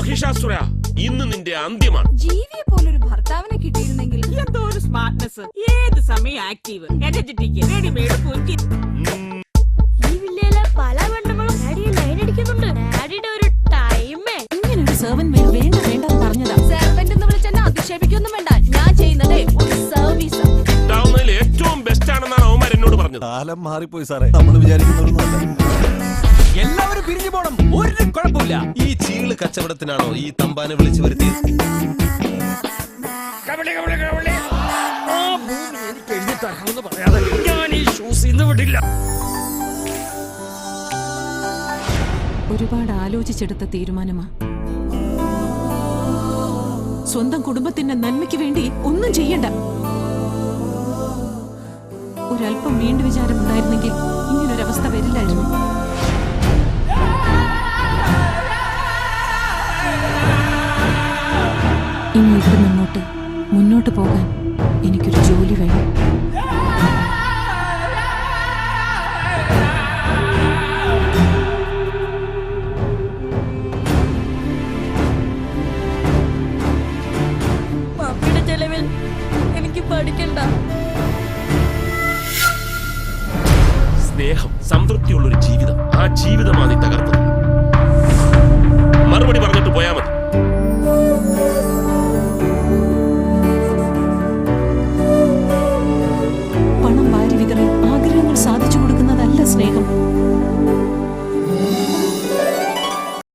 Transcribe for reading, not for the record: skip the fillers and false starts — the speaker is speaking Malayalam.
മഹിഷാസുര, ഇന്ന് നിന്റെ അന്ത്യമാണ്. ജീവിയെ പോലൊരു ഭർത്താവിനെ കിട്ടിയിരുന്നെങ്കിൽ. എന്തോ ഒരു സ്മാർട്ട്നെസ്, ഏത് സമയം ആക്റ്റീവ്, എനർജറ്റിക്, റെഡിമെയ്ഡ് കുറ്റി. ഈ വില്ലയിലെ പല പെണ്ണുങ്ങളും ഡാഡിയെ ലൈൻ അടിക്കുന്നുണ്ട്. ഡാഡിയുടെ ഒരു ടൈമേ. ഇങ്ങനെ ഒരു സെർവന്റ് വേണ്ട വേണ്ട പറഞ്ഞതാ. സെർവന്റ് എന്ന് വിളിച്ചെന്നെ അധിക്ഷേപിക്കൊന്നും വേണ്ട. ഞാൻ ചെയ്യുന്നതേ ഒരു സർവീസ്. കിട്ടാവുന്നതിൽ ഏറ്റവും ബെസ്റ്റ് ആണെന്നാണ് അവന്മാർ എന്നോട് പറഞ്ഞത്. കാലം മാറിപ്പോയി സാറേ, നമ്മൾ വിചാരിക്കുന്നതൊന്നുമല്ല. എല്ലാവരും പിരിഞ്ഞു പോണം, ഒരു കുഴപ്പമില്ല. ഈ ചീള് കച്ചവടത്തിനാണോ ഈ തമ്പാനെ വിളിച്ചു വരുത്തിയത്? ഒരുപാട് ആലോചിച്ചെടുത്ത തീരുമാനമാ. സ്വന്തം കുടുംബത്തിന്റെ നന്മയ്ക്ക് വേണ്ടി ഒന്നും ചെയ്യണ്ട. ഒരല്പം വീണ്ടും വിചാരം ഉണ്ടായിരുന്നെങ്കിൽ ഇങ്ങനൊരവസ്ഥ വരില്ലായിരുന്നു. ഇനി ഇവിടെ നിന്നോട്ട് മുന്നോട്ട് പോകാൻ എനിക്കൊരു ജോലി വേണം. മമ്മിയുടെ ചെലവിൽ എനിക്ക് പഠിക്കണ്ട. സ്നേഹം, സംതൃപ്തിയുള്ളൊരു ജീവിതം, ആ ജീവിതമാണ് നീ തകർത്തത്. മറുപടി പറഞ്ഞിട്ട് പോയാ മതി.